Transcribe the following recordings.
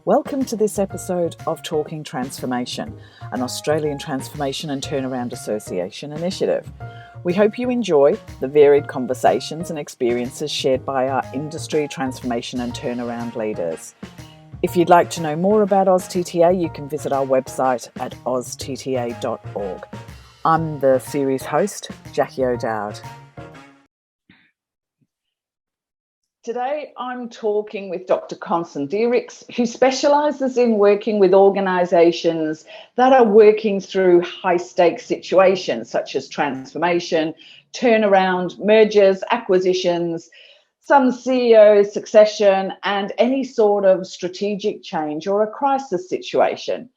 Welcome to this episode of Talking Transformation, an Australian Transformation and Turnaround Association initiative. We hope you enjoy the varied conversations and experiences shared by our industry transformation and turnaround leaders. If you'd like to know more about AusTTA, you can visit our website at austatta.org. I'm the series host, Jackie O'Dowd. Today, I'm talking with Dr. Constance Dierickx, who specialises in working with organisations that are working through high-stakes situations such as transformation, turnaround, mergers, acquisitions, some CEO succession, and any sort of strategic change or a crisis situation.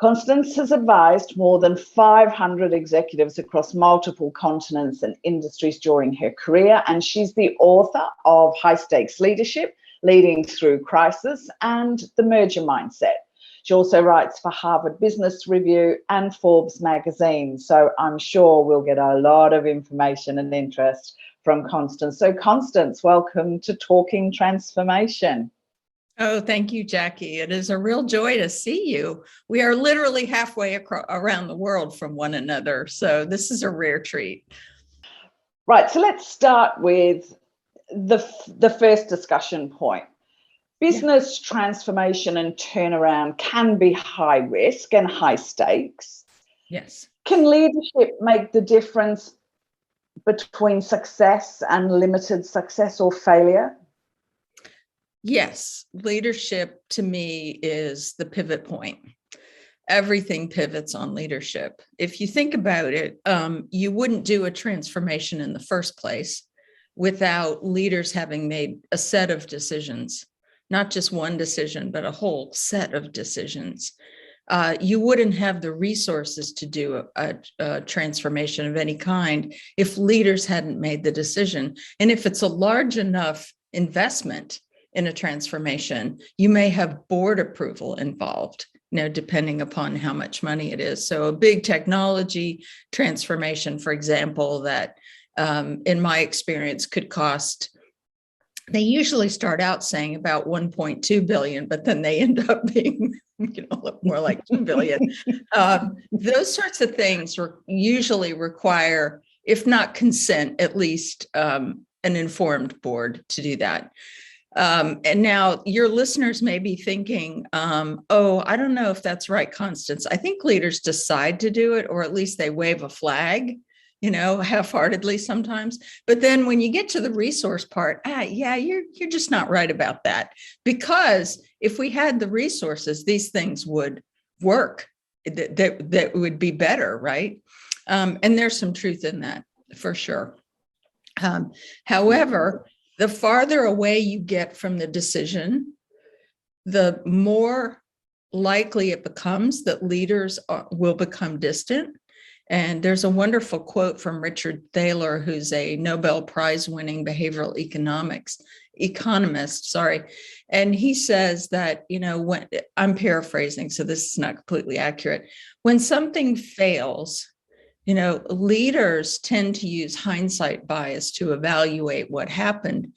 Constance has advised more than 500 executives across multiple continents and industries during her career, and she's the author of High Stakes Leadership, Leading Through Crisis, and The Merger Mindset. She also writes for Harvard Business Review and Forbes magazine, so I'm sure we'll get a lot of information and interest from Constance. So Constance, welcome to Talking Transformation. Oh, thank you, Jackie. It is a real joy to see you. We are literally halfway around the world from one another, so this is a rare treat. Right, so let's start with the first discussion point. Business transformation and turnaround can be high risk and high stakes. Yes. Can leadership make the difference between success and limited success or failure? Yes, leadership to me is the pivot point. Everything pivots on leadership. If you think about it, you wouldn't do a transformation in the first place without leaders having made a set of decisions, not just one decision, but a whole set of decisions. You wouldn't have the resources to do a transformation of any kind if leaders hadn't made the decision. And if it's a large enough investment in a transformation, you may have board approval involved, depending upon how much money it is. So a big technology transformation, for example, that in my experience could cost, they usually start out saying about 1.2 billion, but then they end up being more like 2 billion. Those sorts of things usually require, if not consent, at least an informed board to do that. And now your listeners may be thinking, oh, I don't know if that's right, Constance. I think leaders decide to do it, or at least they wave a flag, half-heartedly sometimes. But then when you get to the resource part, you're just not right about that. Because if we had the resources, these things would work, that would be better, right? And there's some truth in that, for sure. However, the farther away you get from the decision, the more likely it becomes that leaders will become distant. And there's a wonderful quote from Richard Thaler, who's a Nobel Prize-winning behavioral economist. And he says that, when I'm paraphrasing, so this is not completely accurate. When something fails, leaders tend to use hindsight bias to evaluate what happened,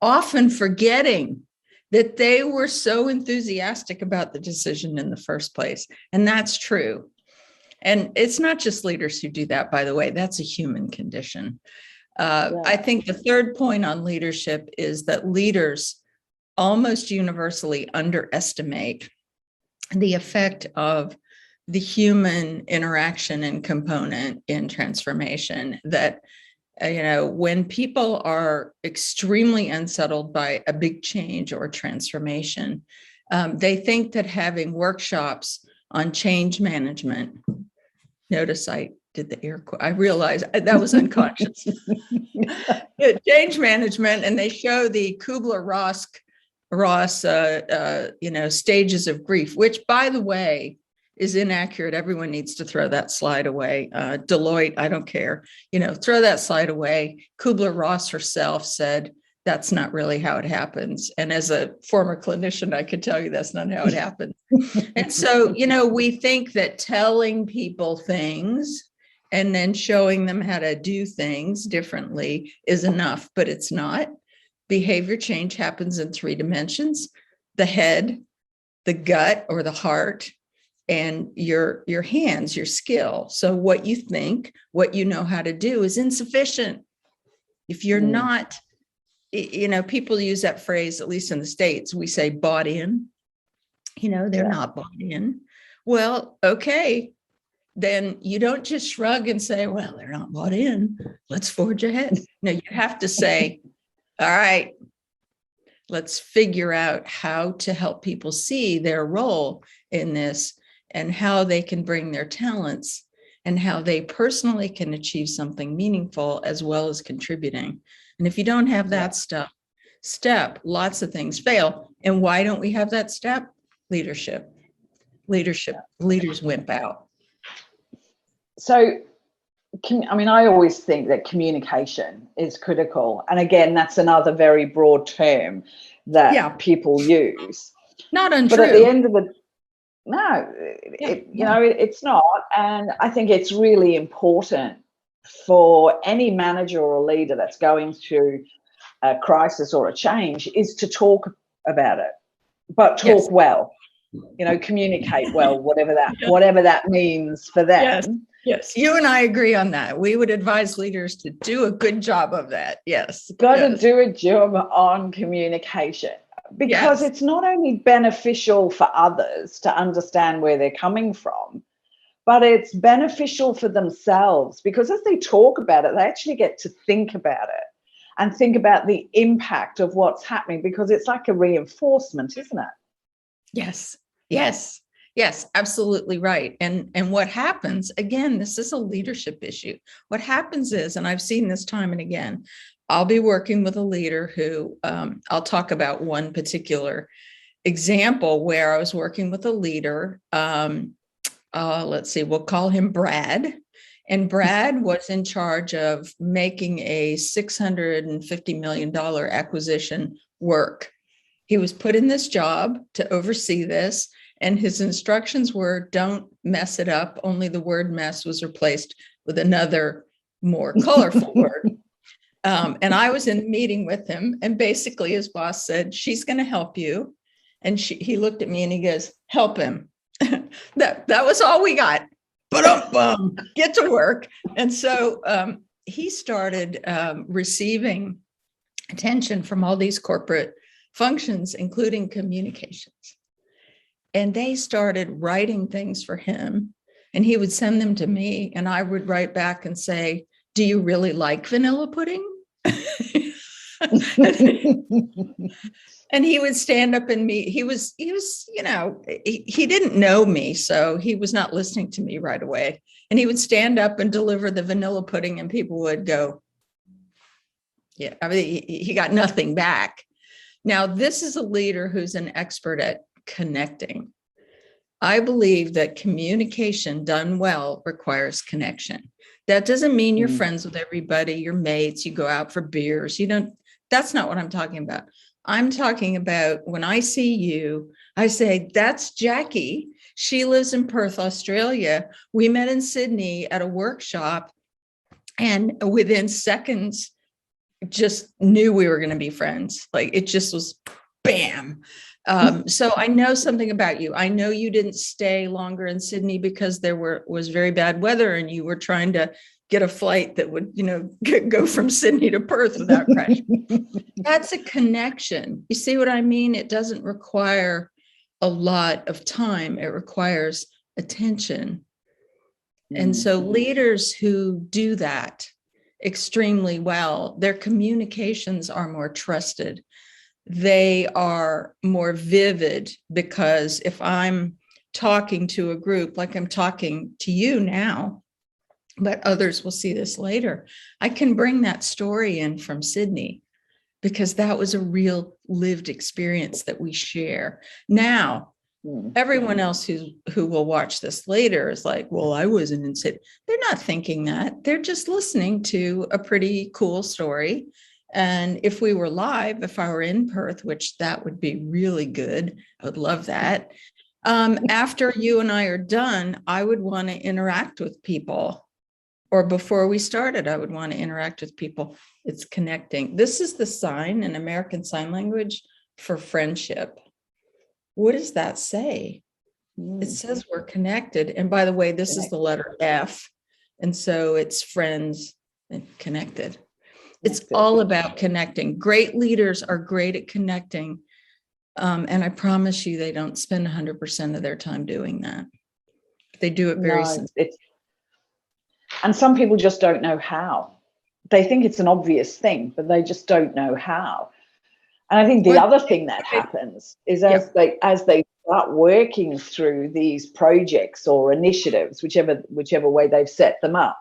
often forgetting that they were so enthusiastic about the decision in the first place. And that's true. And it's not just leaders who do that, by the way, that's a human condition. I think the third point on leadership is that leaders almost universally underestimate the effect of the human interaction and component in transformation. That, when people are extremely unsettled by a big change or transformation, they think that having workshops on change management, notice I did the air quote, I realized that was unconscious. Change management, and they show the Kubler-Ross, stages of grief, which, by the way, is inaccurate. Everyone needs to throw that slide away. Deloitte, I don't care, throw that slide away. Kubler-Ross herself said, that's not really how it happens. And as a former clinician, I could tell you that's not how it happens. And so, we think that telling people things and then showing them how to do things differently is enough, but it's not. Behavior change happens in 3 dimensions: the head, the gut or the heart, and your hands, your skill. So what you think, what you know how to do is insufficient. If you're not, people use that phrase, at least in the States, we say bought in, they're not bought in. Well, okay, then you don't just shrug and say, well, they're not bought in, let's forge ahead. No, you have to say, all right, let's figure out how to help people see their role in this and how they can bring their talents and how they personally can achieve something meaningful as well as contributing. And if you don't have that step, lots of things fail. And why don't we have that step? Leadership. Leaders wimp out. So, I always think that communication is critical. And again, that's another very broad term that people use. Not untrue. But at the end of the it's not. And I think it's really important for any manager or leader that's going through a crisis or a change is to talk about it, but talk well, communicate well, whatever that means for them. Yes, you and I agree on that. We would advise leaders to do a good job of that. Yes. Got to do a job on communication, because it's not only beneficial for others to understand where they're coming from, but it's beneficial for themselves, because as they talk about it, they actually get to think about it and think about the impact of what's happening, because it's like a reinforcement, isn't it? Yes, absolutely right. And what happens, again, this is a leadership issue. What happens is, and I've seen this time and again, I'll be working with a leader who, I'll talk about one particular example where I was working with a leader. Let's see, we'll call him Brad. And Brad was in charge of making a $650 million acquisition work. He was put in this job to oversee this. And his instructions were, don't mess it up. Only the word mess was replaced with another more colorful word. And I was in the meeting with him, and basically his boss said, she's going to help you. And he looked at me and he goes, help him. that was all we got. Get to work. And so he started receiving attention from all these corporate functions, including communications. And they started writing things for him, and he would send them to me, and I would write back and say, do you really like vanilla pudding? And he would stand up and meet. He didn't know me, so he was not listening to me right away. And he would stand up and deliver the vanilla pudding, and people would go, he got nothing back. Now, this is a leader who's an expert at connecting. I believe that communication done well requires connection. That doesn't mean you're friends with everybody, your mates, you go out for beers. That's not what I'm talking about. I'm talking about when I see you, I say, that's Jackie. She lives in Perth, Australia. We met in Sydney at a workshop, and within seconds, just knew we were going to be friends. Like, it just was bam. So I know something about you. I know you didn't stay longer in Sydney because there was very bad weather, and you were trying to get a flight that would, go from Sydney to Perth without crashing. That's a connection. You see what I mean? It doesn't require a lot of time. It requires attention. And so leaders who do that extremely well, their communications are more trusted. They are more vivid, because if I'm talking to a group, like I'm talking to you now, but others will see this later, I can bring that story in from Sydney, because that was a real lived experience that we share. Now, everyone else who will watch this later is like, well, I wasn't in Sydney. They're not thinking that. They're just listening to a pretty cool story. And if we were live, if I were in Perth, which that would be really good, I would love that. After you and I are done, I would want to interact with people. Or before we started, I would want to interact with people. It's connecting. This is the sign in American Sign Language for friendship. what does that say? It says we're connected. And by the way, this is the letter F. And so it's friends and connected. It's all about connecting. Great leaders are great at connecting. And I promise you, they don't spend 100% of their time doing that. They do it very sincerely. And some people just don't know how. They think it's an obvious thing, but they just don't know how. And I think the other thing that happens is as they start working through these projects or initiatives, whichever way they've set them up,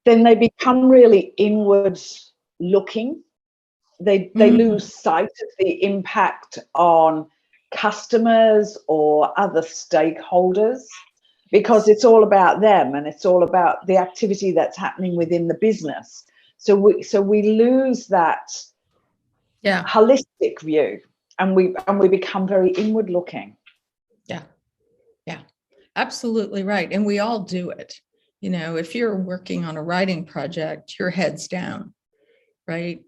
then they become really inward looking. They lose sight of the impact on customers or other stakeholders, because it's all about them and it's all about the activity that's happening within the business. So we lose that holistic view, and we become very inward looking. Yeah, absolutely right. And we all do it. You know, if you're working on a writing project, your head's down, right?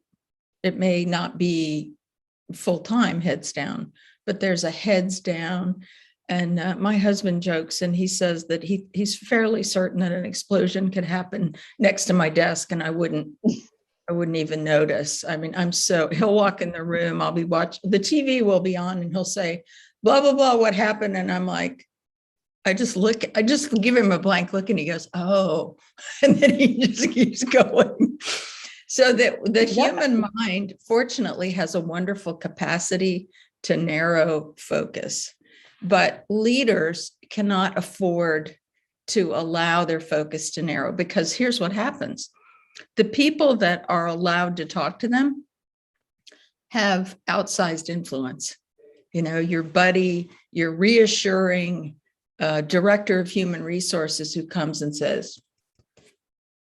It may not be full-time heads down, but there's a heads down. And my husband jokes, and he says that he's fairly certain that an explosion could happen next to my desk and I wouldn't even notice. I mean, he'll walk in the room, I'll be watching, the TV will be on, and he'll say, blah, blah, blah, what happened? And I'm like, I just give him a blank look, and he goes, oh, and then he just keeps going. So that the human mind, fortunately, has a wonderful capacity to narrow focus, but leaders cannot afford to allow their focus to narrow, because here's what happens. The people that are allowed to talk to them have outsized influence. You know, your buddy, your reassuring director of human resources who comes and says,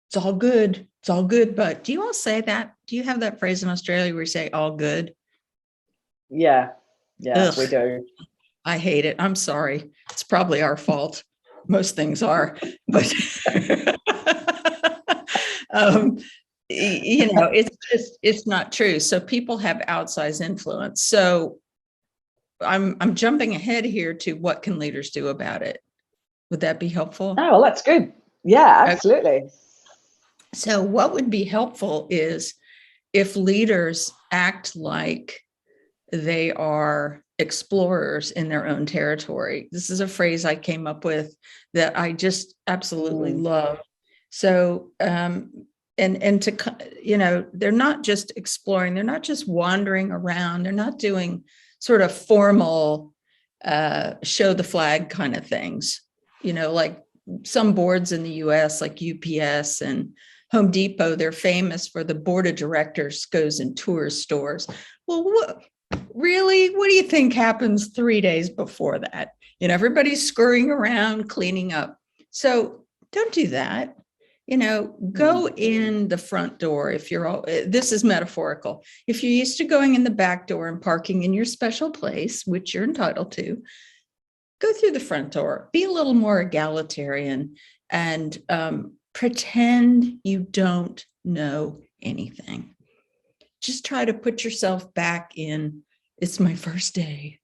it's all good. It's all good. But do you all say that? Do you have that phrase in Australia where you say all good? Yeah. Ugh, we do. I hate it. I'm sorry. It's probably our fault. Most things are. But, you know, it's not true. So people have outsized influence. So I'm jumping ahead here to what can leaders do about it? Would that be helpful? Oh, well, that's good. Yeah, absolutely. Okay. So what would be helpful is if leaders act like they are explorers in their own territory. This is a phrase I came up with that I just absolutely love. So, and to, you know, they're not just exploring, they're not just wandering around, they're not doing sort of formal show the flag kind of things, you know, like some boards in the US, like UPS and Home Depot, they're famous for the board of directors goes and tours stores. Well, really, what do you think happens 3 days before that? You know, everybody's scurrying around, cleaning up. So don't do that. You know, go in the front door. If you're all, this is metaphorical. If you're used to going in the back door and parking in your special place, which you're entitled to, go through the front door. Be a little more egalitarian and pretend you don't know anything. Just try to put yourself back in, it's my first day,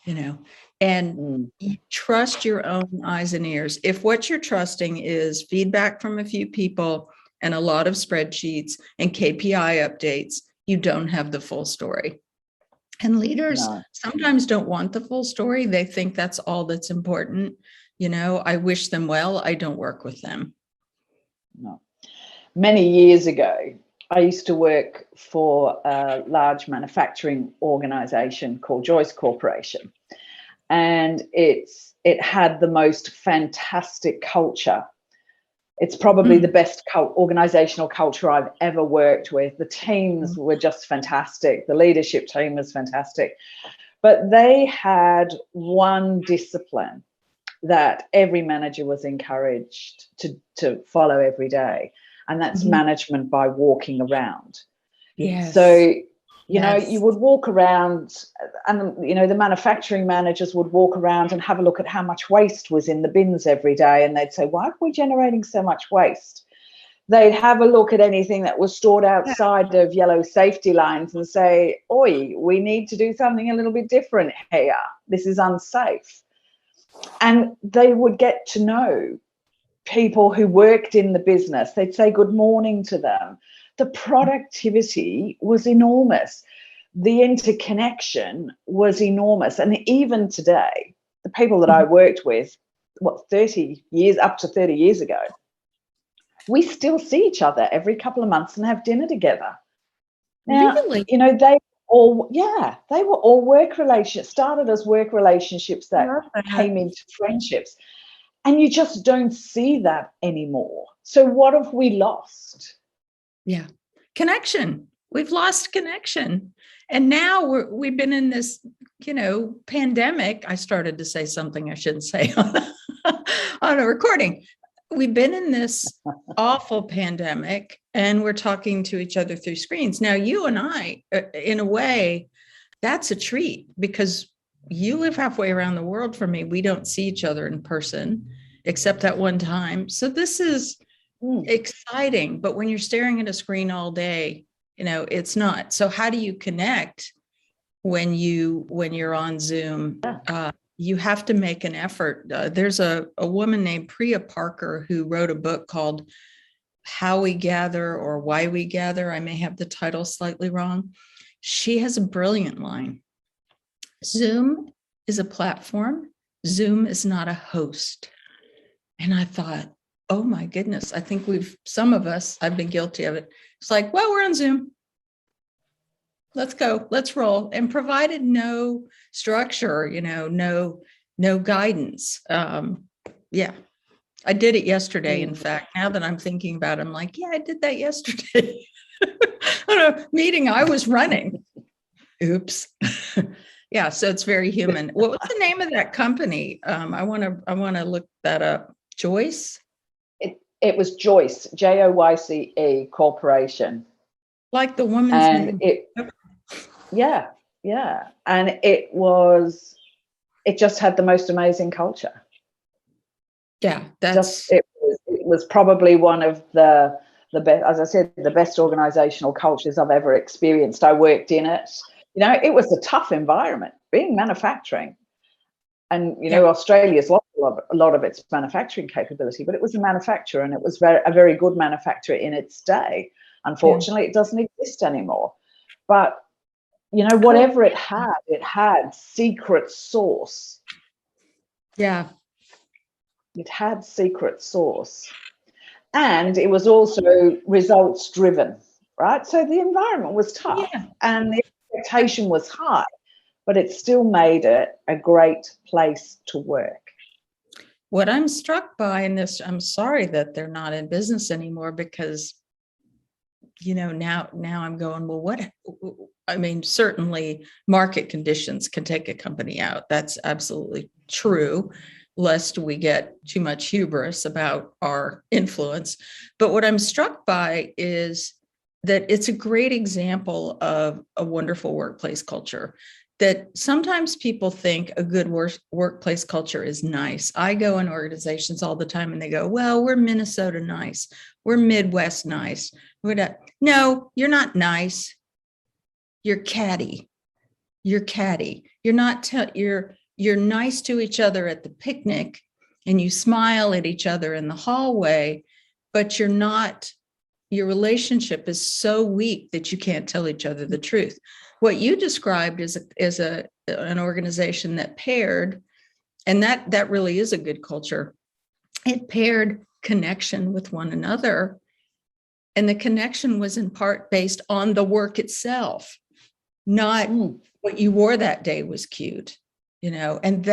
you know, and you trust your own eyes and ears. If what you're trusting is feedback from a few people and a lot of spreadsheets and KPI updates, you don't have the full story. And leaders sometimes don't want the full story. They think that's all that's important. You know, I wish them well. I don't work with them. No. Many years ago, I used to work for a large manufacturing organization called Joyce Corporation. And it had the most fantastic culture. It's probably the best organizational culture I've ever worked with. The teams were just fantastic. The leadership team was fantastic. But they had one discipline that every manager was encouraged to follow every day. And that's management by walking around. Yes. So, you know, you would walk around and, you know, the manufacturing managers would walk around and have a look at how much waste was in the bins every day. And they'd say, why are we generating so much waste? they'd have a look at anything that was stored outside of yellow safety lines and say, oi, we need to do something a little bit different here. This is unsafe. And they would get to know people who worked in the business. They'd say good morning to them. The productivity was enormous. The interconnection was enormous. And even today, the people that I worked with, 30 years, up to 30 years ago, we still see each other every couple of months and have dinner together. Now, Really? you know, they were all work relationships, started as work relationships that came into friendships. And you just don't see that anymore. So what have we lost? Yeah. Connection. We've lost connection. And now we've been in this, pandemic. I started to say something I shouldn't say on a recording. We've been in this awful pandemic, and we're talking to each other through screens. Now, you and I, in a way, that's a treat, because you live halfway around the world from me. We don't see each other in person except that one time. So this is exciting. But when you're staring at a screen all day, it's not. So how do you connect when you're on Zoom? You have to make an effort. There's a woman named Priya Parker who wrote a book called How We Gather or Why We Gather. I may have the title slightly wrong. She has a brilliant line. Zoom is a platform. Zoom is not a host. And I thought, oh my goodness, I think some of us, I've been guilty of it. It's like, well, we're on Zoom. Let's go, let's roll. And provided no structure, no guidance. Yeah, I did it yesterday. In fact, now that I'm thinking about it, I'm like, yeah, I did that yesterday. On a meeting I was running. Oops. Yeah, so it's very human. What was the name of that company? I want to look that up. Joyce? It was Joyce, Joyce Corporation. Like the woman's name. Yeah. And it just had the most amazing culture. Yeah, it was probably one of the best, as I said, the best organizational cultures I've ever experienced. I worked in it. It was a tough environment, being manufacturing. And, Australia's lost a lot of its manufacturing capability, but it was a manufacturer, and it was a very good manufacturer in its day. Unfortunately, it doesn't exist anymore. But, whatever it had secret sauce. Yeah. It had secret sauce. And it was also results driven, right? So the environment was tough and the expectation was high, but it still made it a great place to work. What I'm struck by in this, I'm sorry that they're not in business anymore, because, now I'm going, well, certainly market conditions can take a company out. That's absolutely true, lest we get too much hubris about our influence. But what I'm struck by is that it's a great example of a wonderful workplace culture, that sometimes people think a good workplace culture is nice. I go in organizations all the time and they go, well, we're Minnesota nice. We're Midwest nice. No, you're not nice. You're catty. You're catty. You're not, you're nice to each other at the picnic, and you smile at each other in the hallway, but you're not, your relationship is so weak that you can't tell each other the truth. What you described is an organization that paired, and that really is a good culture. It paired connection with one another, and the connection was in part based on the work itself, not what you wore that day was cute, and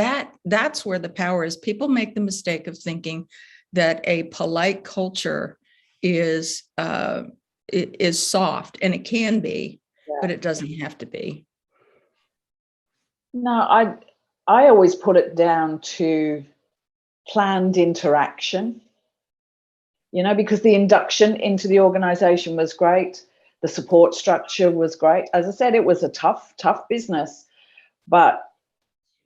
that's where the power is. People make the mistake of thinking that a polite culture is soft, and it can be. But it doesn't have to be. No, I always put it down to planned interaction, because the induction into the organization was great. The support structure was great. As I said, it was a tough business, but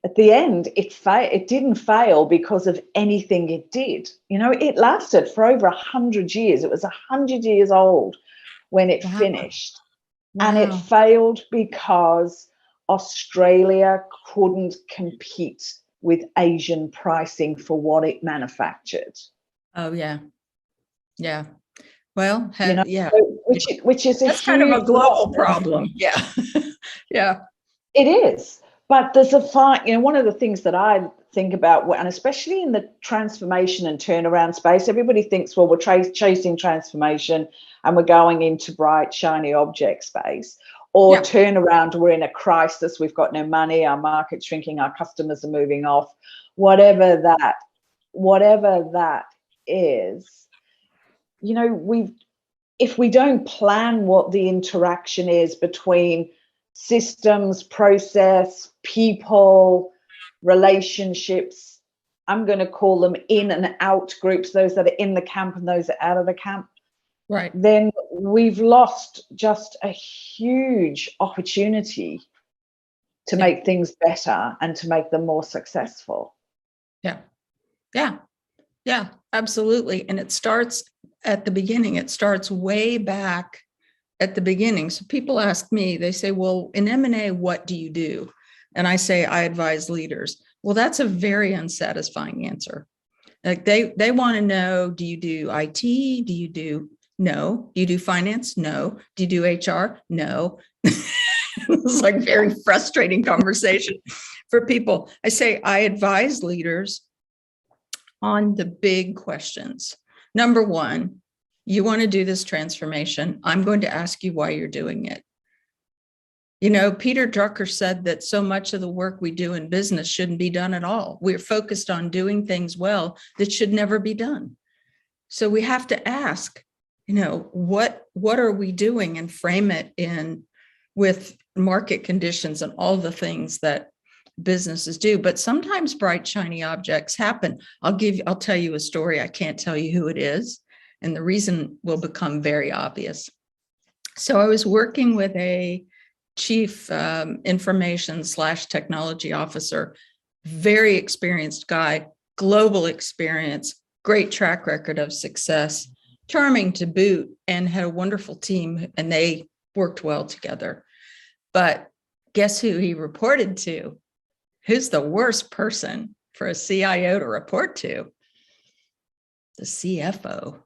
at the end, it didn't fail because of anything it did. You know, it lasted for over 100 years. It was 100 years old when it finished. And it failed because Australia couldn't compete with Asian pricing for what it manufactured. Oh, yeah. Yeah. Well, You know, yeah. Which is that's kind of a global problem. Yeah. Yeah. It is. But there's one of the things that I think about, and especially in the transformation and turnaround space, everybody thinks, well, we're chasing transformation and we're going into bright, shiny object space, or turnaround, we're in a crisis, we've got no money, our market's shrinking, our customers are moving off, whatever that is. You know, if we don't plan what the interaction is between systems, process, people, relationships, I'm going to call them in and out groups, those that are in the camp and those that are out of the camp, right, then we've lost just a huge opportunity to make things better and to make them more successful. Yeah, absolutely. And it starts at the beginning. It starts way back at the beginning. So people ask me, they say, well, in M&A, what do you do? And I say, I advise leaders. Well, that's a very unsatisfying answer. Like they want to know, do you do IT? Do you do no? Do you do finance? No. Do you do HR? No. It's like very frustrating conversation for people. I say, I advise leaders on the big questions. Number one, you want to do this transformation. I'm going to ask you why you're doing it. You know, Peter Drucker said that so much of the work we do in business shouldn't be done at all. We're focused on doing things well that should never be done. So we have to ask, you know, what are we doing, and frame it in with market conditions and all the things that businesses do. But sometimes bright, shiny objects happen. I'll tell you a story. I can't tell you who it is, and the reason will become very obvious. So I was working with a chief information/technology officer, very experienced guy, global experience, great track record of success, charming to boot, and had a wonderful team, and they worked well together. But guess who he reported to? Who's the worst person for a CIO to report to? The CFO.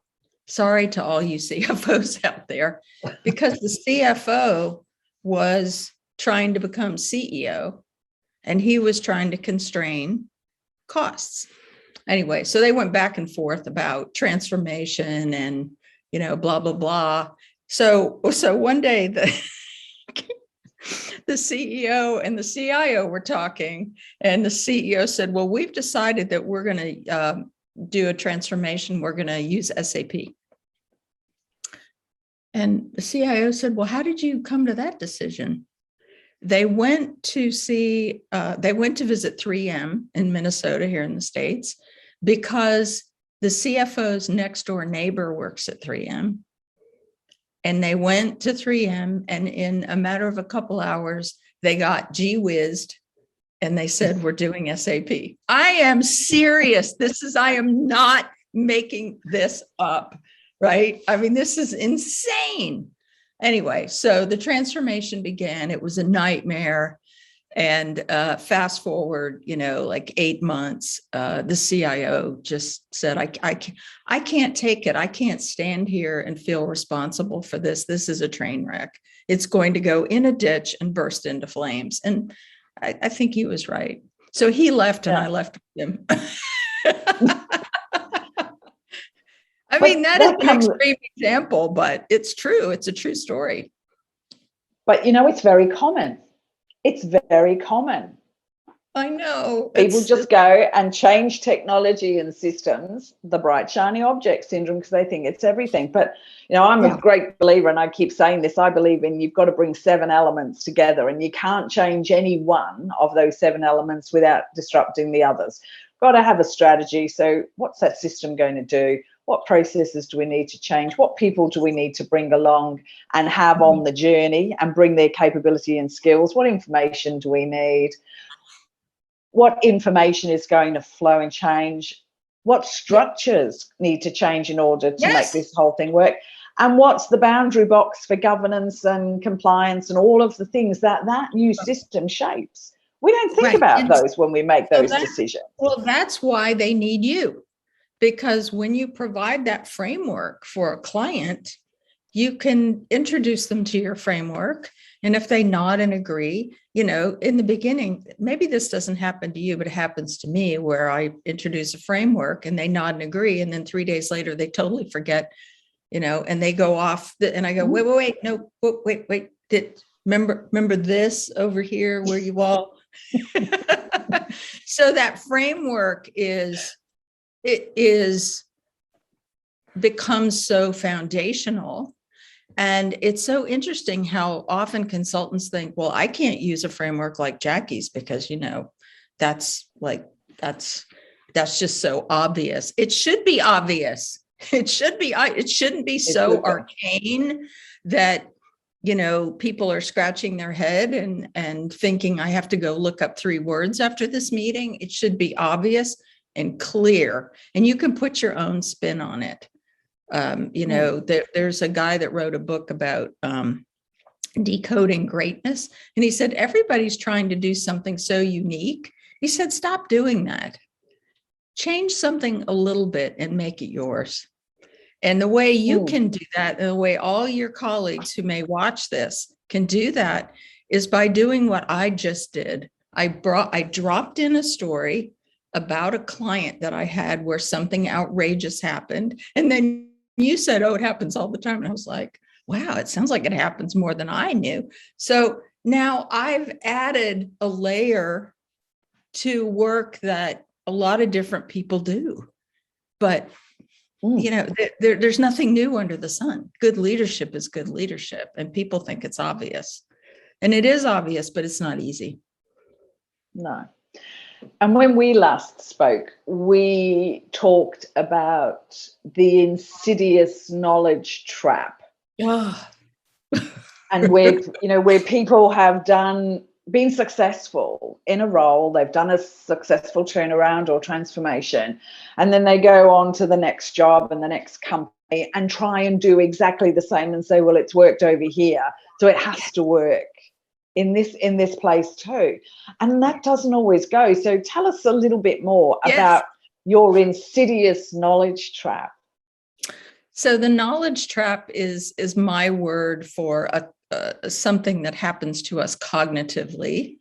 Sorry to all you CFOs out there, because the CFO was trying to become CEO and he was trying to constrain costs. Anyway, so they went back and forth about transformation and, you know, blah, blah, blah. So one day the CEO and the CIO were talking, and the CEO said, well, we've decided that we're going to do a transformation. We're going to use SAP. And the CIO said, well, how did you come to that decision? They went to visit 3M in Minnesota here in the States, because the CFO's next door neighbor works at 3M. And they went to 3M, and in a matter of a couple hours, they got gee-whizzed, and they said, we're doing SAP. I am serious. I am not making this up, right? I mean, this is insane. Anyway, so the transformation began. It was a nightmare. And fast forward, you know, like 8 months, the CIO just said, I can't take it. I can't stand here and feel responsible for this. This is a train wreck. It's going to go in a ditch and burst into flames. And I think he was right. So he left, and I left with him. I mean, that is an extreme example, but it's true. It's a true story. But, you know, it's very common. It's very common. I know. People just go and change technology and systems, the bright, shiny object syndrome, because they think it's everything. But, you know, I'm a great believer, and I keep saying this, I believe in you've got to bring 7 elements together, and you can't change any one of those 7 elements without disrupting the others. Got to have a strategy. So what's that system going to do? What processes do we need to change? What people do we need to bring along and have on the journey and bring their capability and skills? What information do we need? what information is going to flow and change, what structures need to change in order to make this whole thing work, and what's the boundary box for governance and compliance and all of the things that new system shapes. We don't think about those when we make those decisions. Well, that's why they need you, because when you provide that framework for a client, you can introduce them to your framework. And if they nod and agree, you know, in the beginning, maybe this doesn't happen to you, but it happens to me, where I introduce a framework and they nod and agree. And then 3 days later, they totally forget, you know, and they go off and I go, wait, no, wait, remember this over here where you all, so that framework becomes so foundational. And it's so interesting how often consultants think, well, I can't use a framework like Jackie's because, you know, that's just so obvious. It should be obvious. It shouldn't be so arcane that, you know, people are scratching their head and thinking I have to go look up 3 words after this meeting. It should be obvious and clear, and you can put your own spin on it. You know, there's a guy that wrote a book about decoding greatness. And he said, everybody's trying to do something so unique. He said, stop doing that. Change something a little bit and make it yours. And the way you can do that, and the way all your colleagues who may watch this can do that, is by doing what I just did. I dropped in a story about a client that I had where something outrageous happened. And then you said, oh, it happens all the time. And I was like, wow, it sounds like it happens more than I knew. So now I've added a layer to work that a lot of different people do. But, you know, there's nothing new under the sun. Good leadership is good leadership. And people think it's obvious. And it is obvious, but it's not easy. No. And when we last spoke, we talked about the insidious knowledge trap. Oh. And where people have been successful in a role, they've done a successful turnaround or transformation, and then they go on to the next job and the next company and try and do exactly the same and say, well, it's worked over here, so it has to work in this place too. And that doesn't always go. So tell us a little bit more about your insidious knowledge trap. So the knowledge trap is my word for something that happens to us cognitively,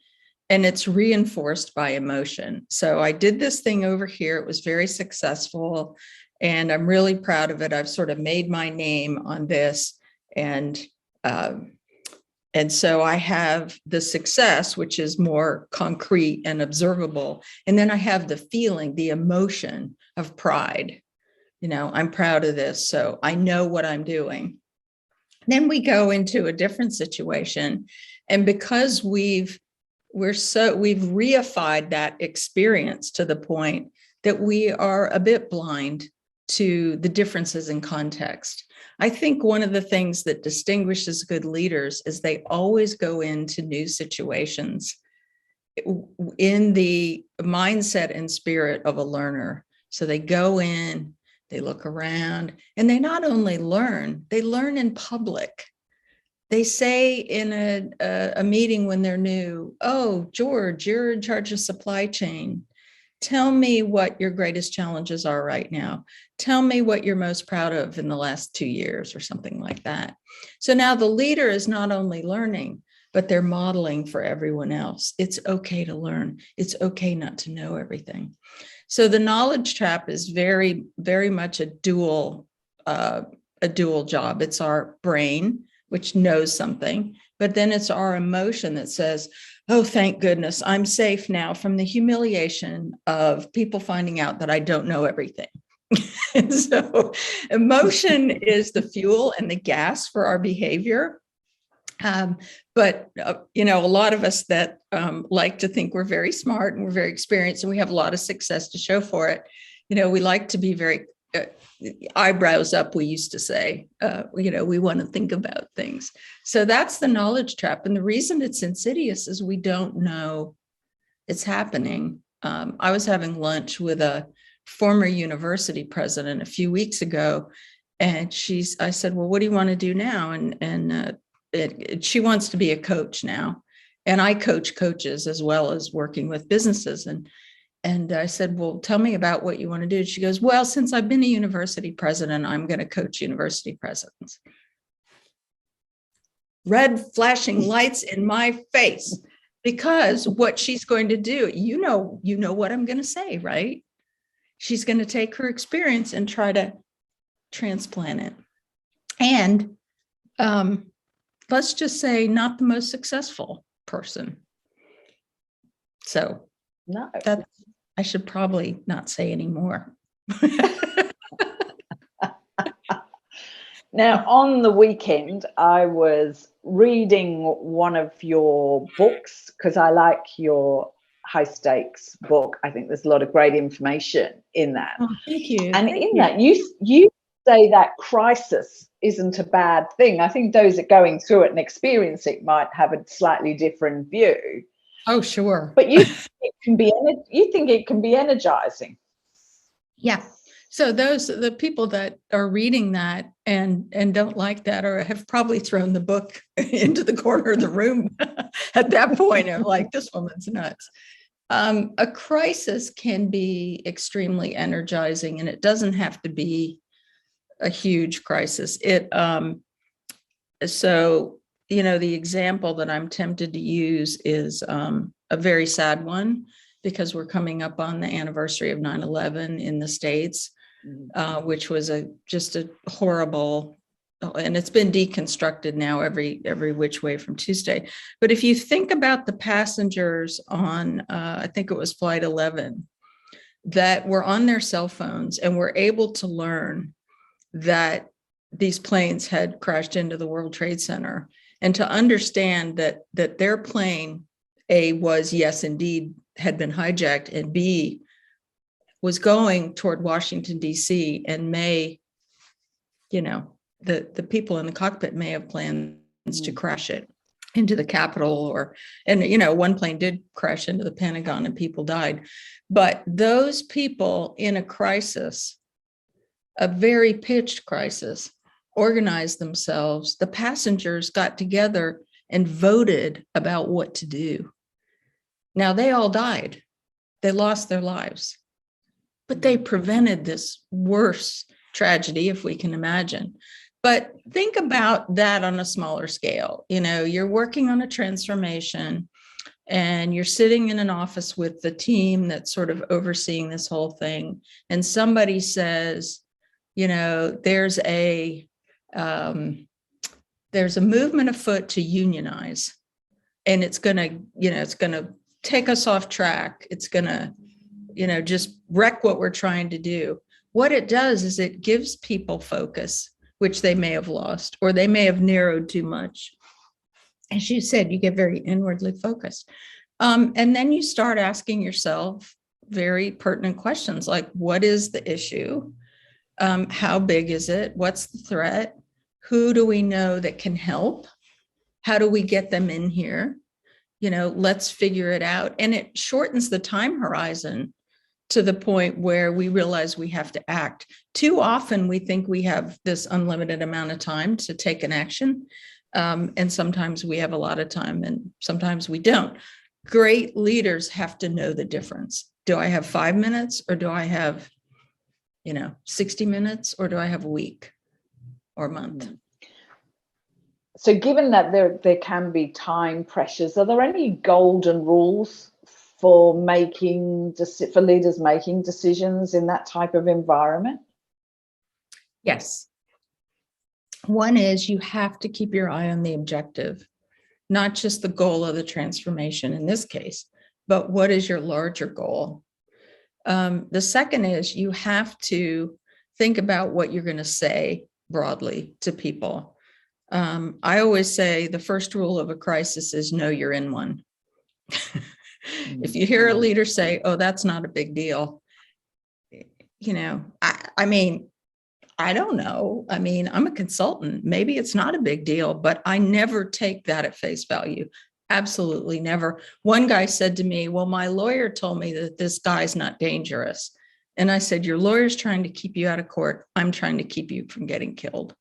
and it's reinforced by emotion. So I did this thing over here. It was very successful, and I'm really proud of it. I've sort of made my name on this, and so I have the success, which is more concrete and observable. And then I have the feeling, the emotion of pride. You know, I'm proud of this, so I know what I'm doing. Then we go into a different situation. And because we've reified that experience to the point that we are a bit blind to the differences in context. I think one of the things that distinguishes good leaders is they always go into new situations in the mindset and spirit of a learner. So they go in, they look around, and they not only learn, they learn in public. They say in a meeting when they're new, oh, George, you're in charge of supply chain. Tell me what your greatest challenges are right now. Tell me what you're most proud of in the last 2 years or something like that. So now the leader is not only learning, but they're modeling for everyone else. It's okay to learn. It's okay not to know everything. So the knowledge trap is very, very much a dual job. It's our brain, which knows something, but then it's our emotion that says, oh, thank goodness, I'm safe now from the humiliation of people finding out that I don't know everything. And so emotion is the fuel and the gas for our behavior. But a lot of us that like to think we're very smart and we're very experienced and we have a lot of success to show for it, we like to be very eyebrows up, we used to say, we want to think about things. So that's the knowledge trap. And the reason it's insidious is we don't know It's happening. I was having lunch with a former university president a few weeks ago, and I said, well, what do you want to do now? She wants to be a coach now. And I coach coaches as well as working with businesses. And I said, well, tell me about what you want to do. She goes, well, since I've been a university president, I'm going to coach university presidents. Red flashing lights in my face, because what she's going to do, you know what I'm going to say, right? She's going to take her experience and try to transplant it. And let's just say not the most successful person. So No. I should probably not say any more. Now, on the weekend, I was reading one of your books because I like your high stakes book. I think there's a lot of great information in that. Oh, thank you. And that, you say that crisis isn't a bad thing. I think those that are going through it and experience it might have a slightly different view. Oh, sure. But you think it can be energizing. Yeah. So the people that are reading that and don't like that, or have probably thrown the book into the corner of the room at that point, are like, this woman's nuts. A crisis can be extremely energizing, and it doesn't have to be a huge crisis. So, the example that I'm tempted to use is a very sad one, because we're coming up on the anniversary of 9/11 in the States. Which was just a horrible, and it's been deconstructed now every which way from Tuesday. But if you think about the passengers on, I think it was flight 11, that were on their cell phones and were able to learn that these planes had crashed into the World Trade Center, and to understand that their plane, A, was, yes, indeed, had been hijacked, and B, was going toward Washington, D.C., and the people in the cockpit may have plans to crash it into the Capitol, one plane did crash into the Pentagon and people died. But those people in a crisis, a very pitched crisis, organized themselves. The passengers got together and voted about what to do. Now, they all died. They lost their lives. But they prevented this worse tragedy, if we can imagine. But think about that on a smaller scale. You're working on a transformation, and you're sitting in an office with the team that's sort of overseeing this whole thing. And somebody says, there's a movement afoot to unionize, and it's going to take us off track. It's going to just wreck what we're trying to do. What it does is it gives people focus, which they may have lost, or they may have narrowed too much. As you said, you get very inwardly focused. And then you start asking yourself very pertinent questions like, what is the issue? How big is it? What's the threat? Who do we know that can help? How do we get them in here? Let's figure it out. And it shortens the time horizon to the point where we realize we have to act. Too often we think we have this unlimited amount of time to take an action. And sometimes we have a lot of time and sometimes we don't. Great leaders have to know the difference. Do I have 5 minutes, or do I have, 60 minutes, or do I have a week or a month? So given that there can be time pressures, are there any golden rules for leaders making decisions in that type of environment? Yes. One is you have to keep your eye on the objective, not just the goal of the transformation in this case, but what is your larger goal? The second is you have to think about what you're going to say broadly to people. I always say the first rule of a crisis is know you're in one. If you hear a leader say, oh, that's not a big deal, I don't know. I'm a consultant. Maybe it's not a big deal, but I never take that at face value. Absolutely never. One guy said to me, well, my lawyer told me that this guy's not dangerous. And I said, your lawyer's trying to keep you out of court. I'm trying to keep you from getting killed,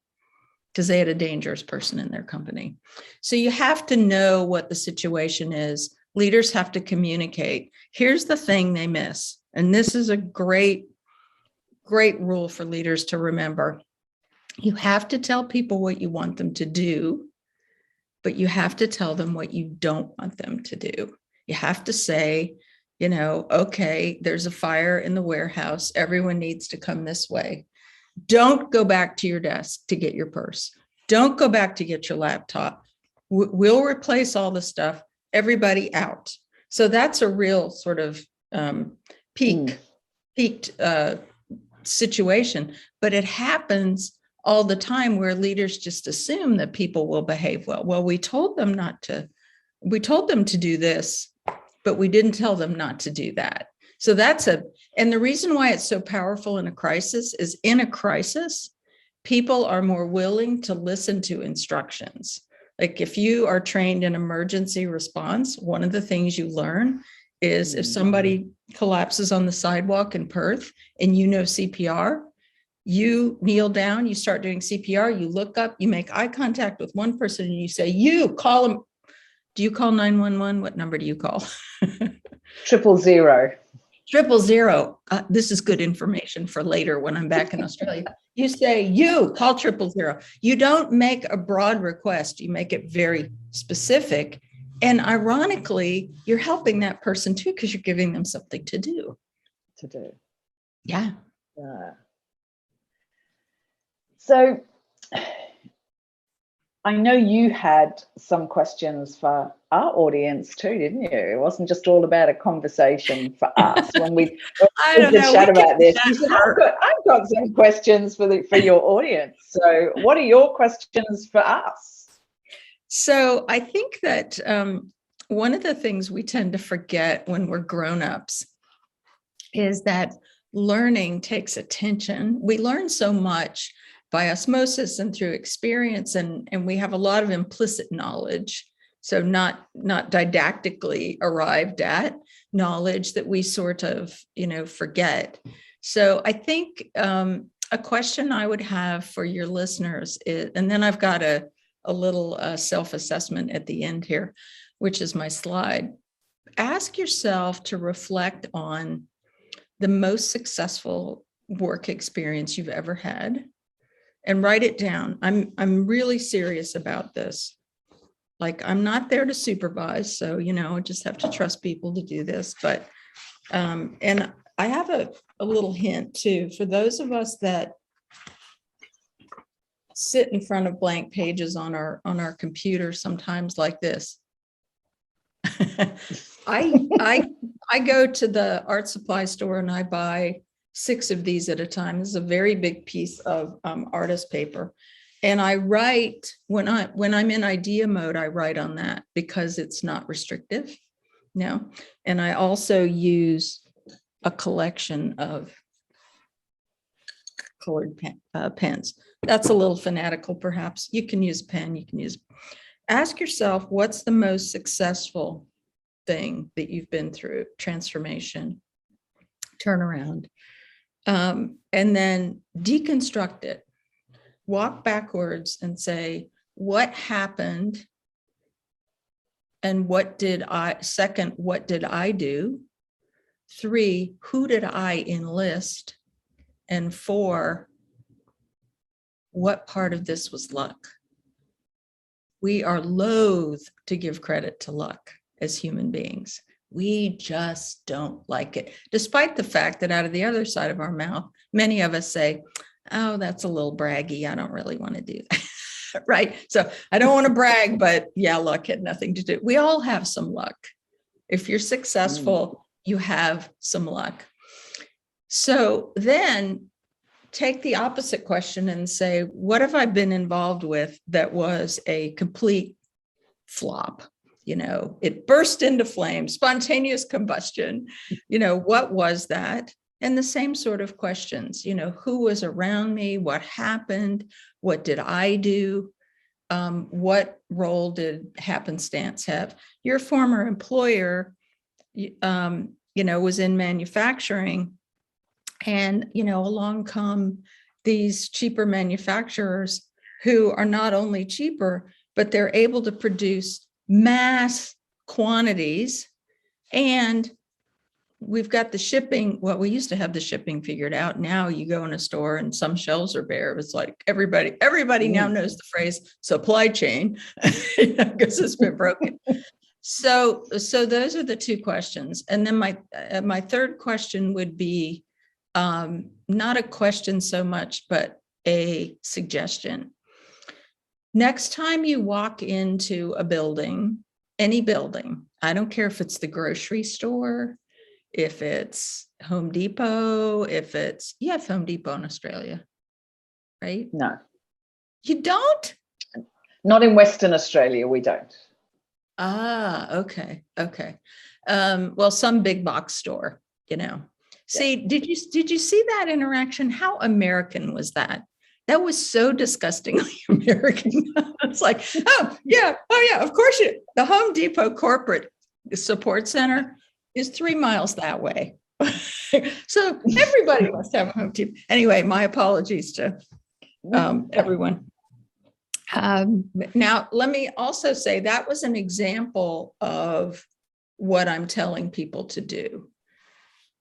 because they had a dangerous person in their company. So you have to know what the situation is. Leaders have to communicate. Here's the thing they miss. And this is a great rule for leaders to remember. You have to tell people what you want them to do, but you have to tell them what you don't want them to do. You have to say, okay, there's a fire in the warehouse. Everyone needs to come this way. Don't go back to your desk to get your purse. Don't go back to get your laptop. We'll replace all the stuff. Everybody out. So that's a real sort of peaked situation, but it happens all the time where leaders just assume that people will behave well. Well, we told them to do this, but we didn't tell them not to do that. So and the reason why it's so powerful in a crisis is, in a crisis, people are more willing to listen to instructions. Like if you are trained in emergency response, one of the things you learn is if somebody collapses on the sidewalk in Perth and CPR, you kneel down, you start doing CPR, you look up, you make eye contact with one person and you say, you call them. Do you call 911? What number do you call? 000. 000. This is good information for later when I'm back in Australia. You say, you call 000. You don't make a broad request. You make it very specific. And ironically, you're helping that person too, because you're giving them something to do. Yeah. So I know you had some questions for our audience too, didn't you? It wasn't just all about a conversation for us when we chat about this. You said, I've got some questions for your audience. So what are your questions for us? So I think that one of the things we tend to forget when we're grown-ups is that learning takes attention. We learn so much by osmosis and through experience, and we have a lot of implicit knowledge, so not didactically arrived at knowledge that we sort of forget. So I think a question I would have for your listeners is, and then I've got a little self-assessment at the end here, which is my slide. Ask yourself to reflect on the most successful work experience you've ever had, and write it down. I'm really serious about this. Like, I'm not there to supervise, so I just have to trust people to do this. But and I have a little hint too for those of us that sit in front of blank pages on our computer sometimes like this. I go to the art supply store and I buy 6 of these at a time. This is a very big piece of artist paper. And I write, when I'm in idea mode, I write on that because it's not restrictive. And I also use a collection of colored pens. That's a little fanatical, perhaps. You can use a pen, ask yourself, what's the most successful thing that you've been through? Transformation, turnaround. And then deconstruct it. Walk backwards and say, what happened? And what did I do? 3, who did I enlist? And 4, what part of this was luck? We are loath to give credit to luck as human beings. We just don't like it, despite the fact that out of the other side of our mouth, many of us say, oh, that's a little braggy. I don't really want to do that. Right? So I don't want to brag, but yeah, luck had nothing to do. We all have some luck. If you're successful, you have some luck. So then take the opposite question and say, what have I been involved with that was a complete flop? It burst into flames, spontaneous combustion. What was that? And the same sort of questions, who was around me? What happened? What did I do? what role did happenstance have? Your former employer, was in manufacturing, and, along come these cheaper manufacturers who are not only cheaper, but they're able to produce mass quantities. And we've got the shipping. Well, we used to have the shipping figured out. Now you go in a store and some shelves are bare. It's like everybody now knows the phrase supply chain because it's been broken. So those are the two questions. And then my third question would be not a question so much, but a suggestion. Next time you walk into a building, any building, I don't care if it's the grocery store, if it's Home Depot, you have Home Depot in Australia, right? No. You don't? Not in Western Australia, we don't. Okay. Well, some big box store, See, did you see that interaction? How American was that? That was so disgustingly American. It's like, oh yeah, of course the Home Depot corporate support center is 3 miles that way. So everybody must have a Home Depot. Anyway, my apologies to everyone. Now, let me also say that was an example of what I'm telling people to do.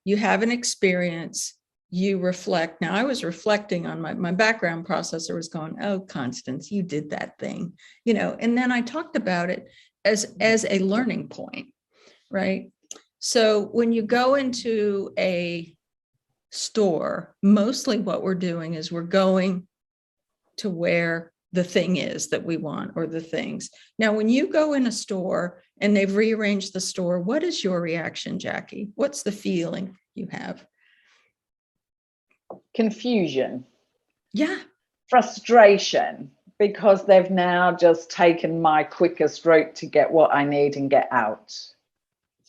You have an experience, you reflect. Now, I was reflecting on my background processor was going, oh, Constance, you did that thing, and then I talked about it as a learning point, right? So when you go into a store, mostly what we're doing is we're going to where the thing is that we want, or the things. Now, when you go in a store and they've rearranged the store, what is your reaction, Jackie? What's the feeling you have? Confusion. Yeah. Frustration, because they've now just taken my quickest route to get what I need and get out.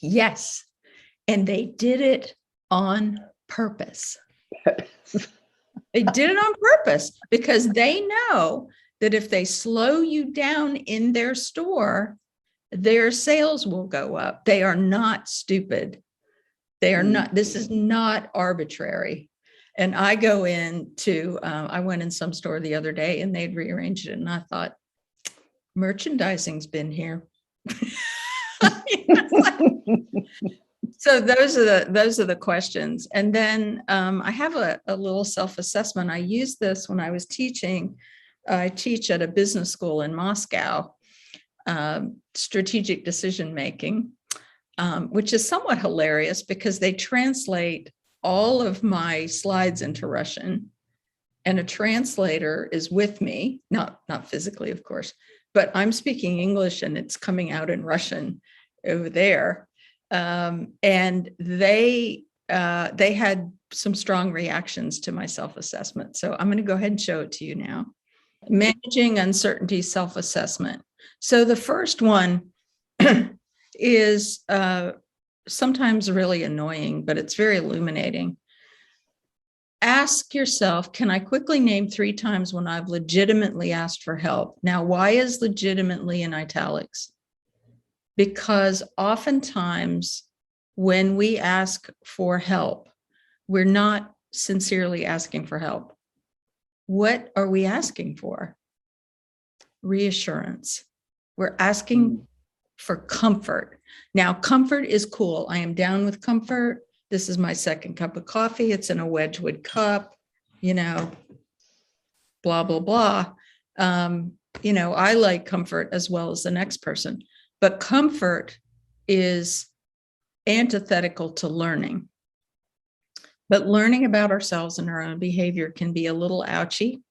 Yes. And they did it on purpose. They did it on purpose because they know that if they slow you down in their store, their sales will go up. They are not stupid. They are not, this is not arbitrary. And I go into, I went in some store the other day and they'd rearranged it. And I thought, merchandising's been here. So those are the questions. And then I have a little self-assessment. I used this when I was teaching. I teach at a business school in Moscow, strategic decision making, which is somewhat hilarious because they translate all of my slides into Russian, and a translator is with me, not physically, of course, but I'm speaking English and it's coming out in Russian over there. And they had some strong reactions to my self-assessment. So I'm going to go ahead and show it to you now. Managing uncertainty self-assessment. So the first one is sometimes really annoying, but it's very illuminating. Ask yourself, can I quickly name 3 times when I've legitimately asked for help? Now, why is legitimately in italics? Because oftentimes when we ask for help, we're not sincerely asking for help. What are we asking for? Reassurance. We're asking for comfort. Now, comfort is cool. I am down with comfort. This is my second cup of coffee. It's in a Wedgwood cup, blah, blah, blah. I like comfort as well as the next person. But comfort is antithetical to learning. But learning about ourselves and our own behavior can be a little ouchy.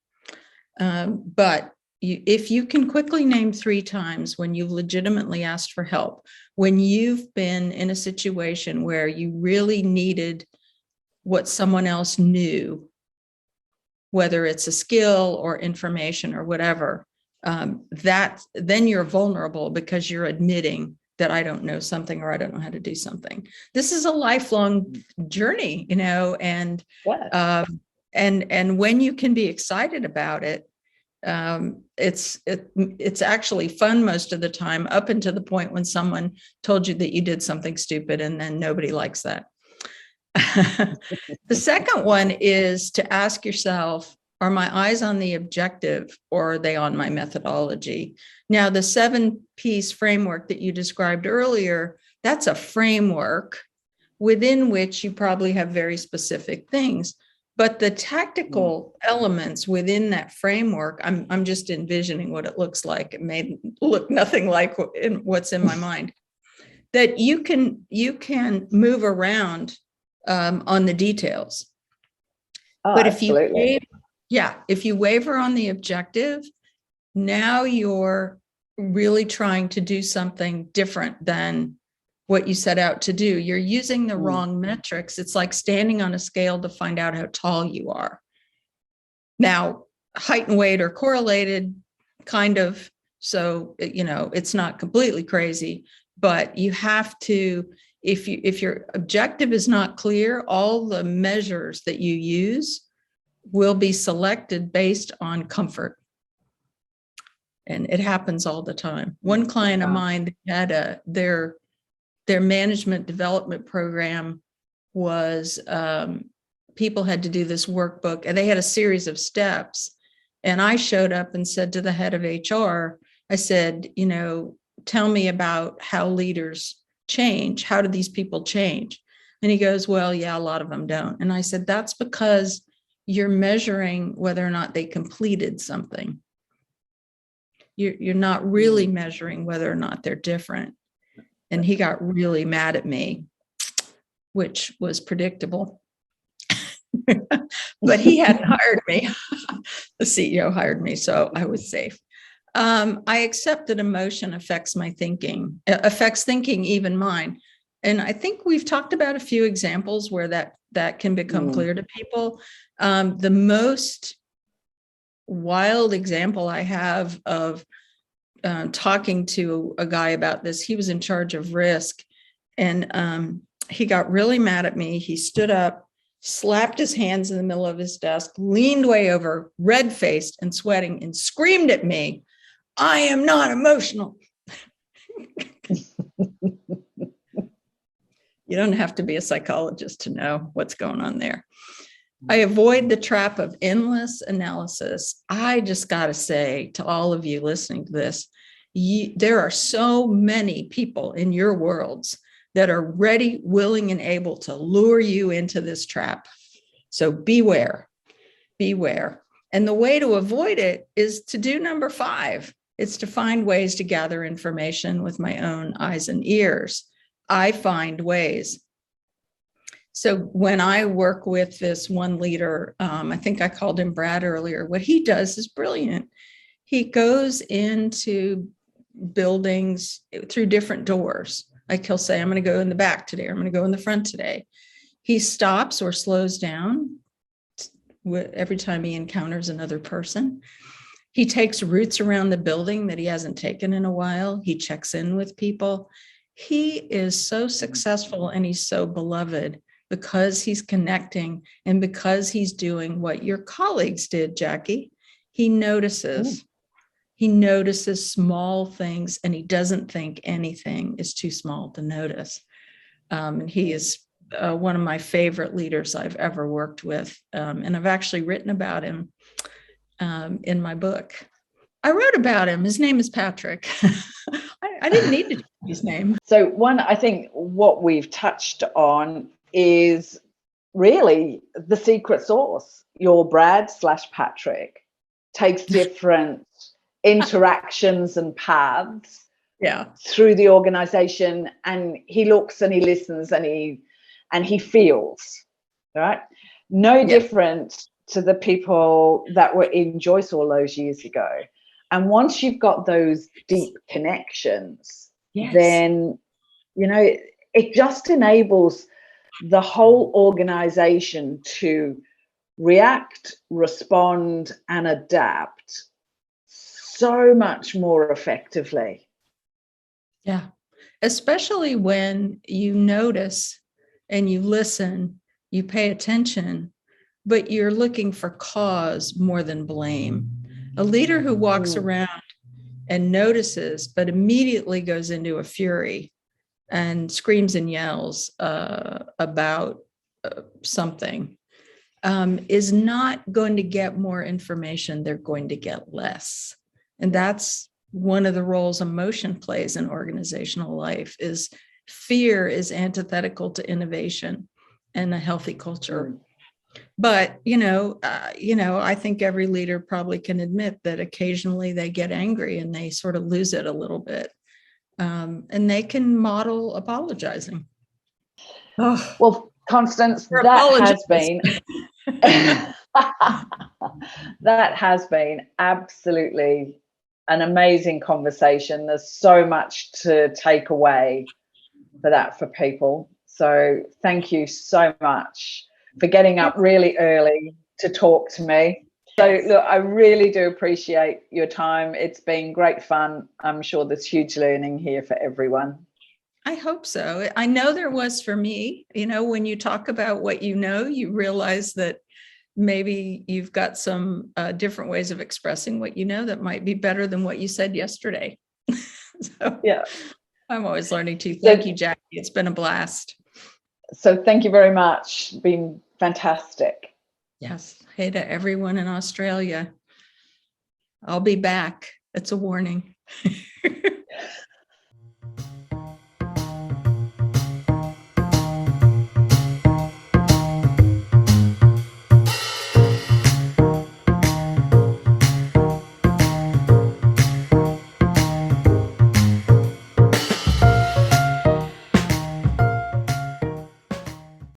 But if you can quickly name 3 times when you've legitimately asked for help, when you've been in a situation where you really needed what someone else knew, whether it's a skill or information or whatever, then you're vulnerable because you're admitting that I don't know something or I don't know how to do something. This is a lifelong journey, and when you can be excited about it, It's actually fun most of the time, up until the point when someone told you that you did something stupid, and then nobody likes that. The second one is to ask yourself, are my eyes on the objective, or are they on my methodology? Now, the 7-piece framework that you described earlier, that's a framework within which you probably have very specific things. But the tactical elements within that framework, I'm just envisioning what it looks like. It may look nothing like what's in my mind. That you can move around on the details. Oh, but absolutely. if you waver on the objective, now you're really trying to do something different than what you set out to do. You're using the wrong metrics. It's like standing on a scale to find out how tall you are. Now, height and weight are correlated, kind of. So, it's not completely crazy, but you have to, if your objective is not clear, all the measures that you use will be selected based on comfort. And it happens all the time. One client of mine had their management development program was, people had to do this workbook, and they had a series of steps. And I showed up and said to the head of HR, I said, tell me about how leaders change. How do these people change? And he goes, well, yeah, a lot of them don't. And I said, that's because you're measuring whether or not they completed something. You're not really measuring whether or not they're different. And he got really mad at me, which was predictable. But he hadn't hired me. The CEO hired me, so I was safe. I accept that emotion affects my thinking, affects thinking, even mine. And I think we've talked about a few examples where that can become clear to people. The most wild example I have of talking to a guy about this, he was in charge of risk, and he got really mad at me. He stood up, slapped his hands in the middle of his desk, leaned way over, red-faced and sweating, and screamed at me, I am not emotional. You don't have to be a psychologist to know what's going on there. I avoid the trap of endless analysis. I just got to say to all of you listening to this, there are so many people in your worlds that are ready, willing, and able to lure you into this trap. So beware. And the way to avoid it is to do number 5. It's to find ways to gather information with my own eyes and ears. I find ways. So when I work with this one leader, I think I called him Brad earlier, what he does is brilliant. He goes into buildings through different doors. Like he'll say, I'm going to go in the back today, or I'm going to go in the front today. He stops or slows down every time he encounters another person. He takes routes around the building that he hasn't taken in a while. He checks in with people. He is so successful, and he's so beloved because he's connecting and because he's doing what your colleagues did, Jackie. He notices. He notices small things, and he doesn't think anything is too small to notice. And he is one of my favorite leaders I've ever worked with. And I've actually written about him in my book. I wrote about him. His name is Patrick. I didn't need to change his name. So I think what we've touched on is really the secret sauce. Your Brad/Patrick takes different interactions and paths through the organization, and he looks and he listens and he feels, right? No different to the people that were in Joyce all those years ago. And once you've got those deep connections, then, it just enables the whole organization to react, respond, and adapt so much more effectively. Yeah, especially when you notice and you listen, you pay attention, but you're looking for cause more than blame. A leader who walks around and notices, but immediately goes into a fury and screams and yells about something is not going to get more information. They're going to get less. And that's one of the roles emotion plays in organizational life. Is fear is antithetical to innovation and a healthy culture. But, I think every leader probably can admit that occasionally they get angry and they sort of lose it a little bit. And they can model apologizing. Oh, well, Constance, that has been absolutely an amazing conversation. There's so much to take away for people. So thank you so much for getting up really early to talk to me. So look, I really do appreciate your time. It's been great fun. I'm sure there's huge learning here for everyone. I hope so. I know there was for me. When you talk about what you realize that maybe you've got some different ways of expressing what that might be better than what you said yesterday. So yeah, I'm always learning too. Thank you, Jackie. It's been a blast. So thank you very much. Been fantastic. Yes. Hey to everyone in Australia. I'll be back. It's a warning.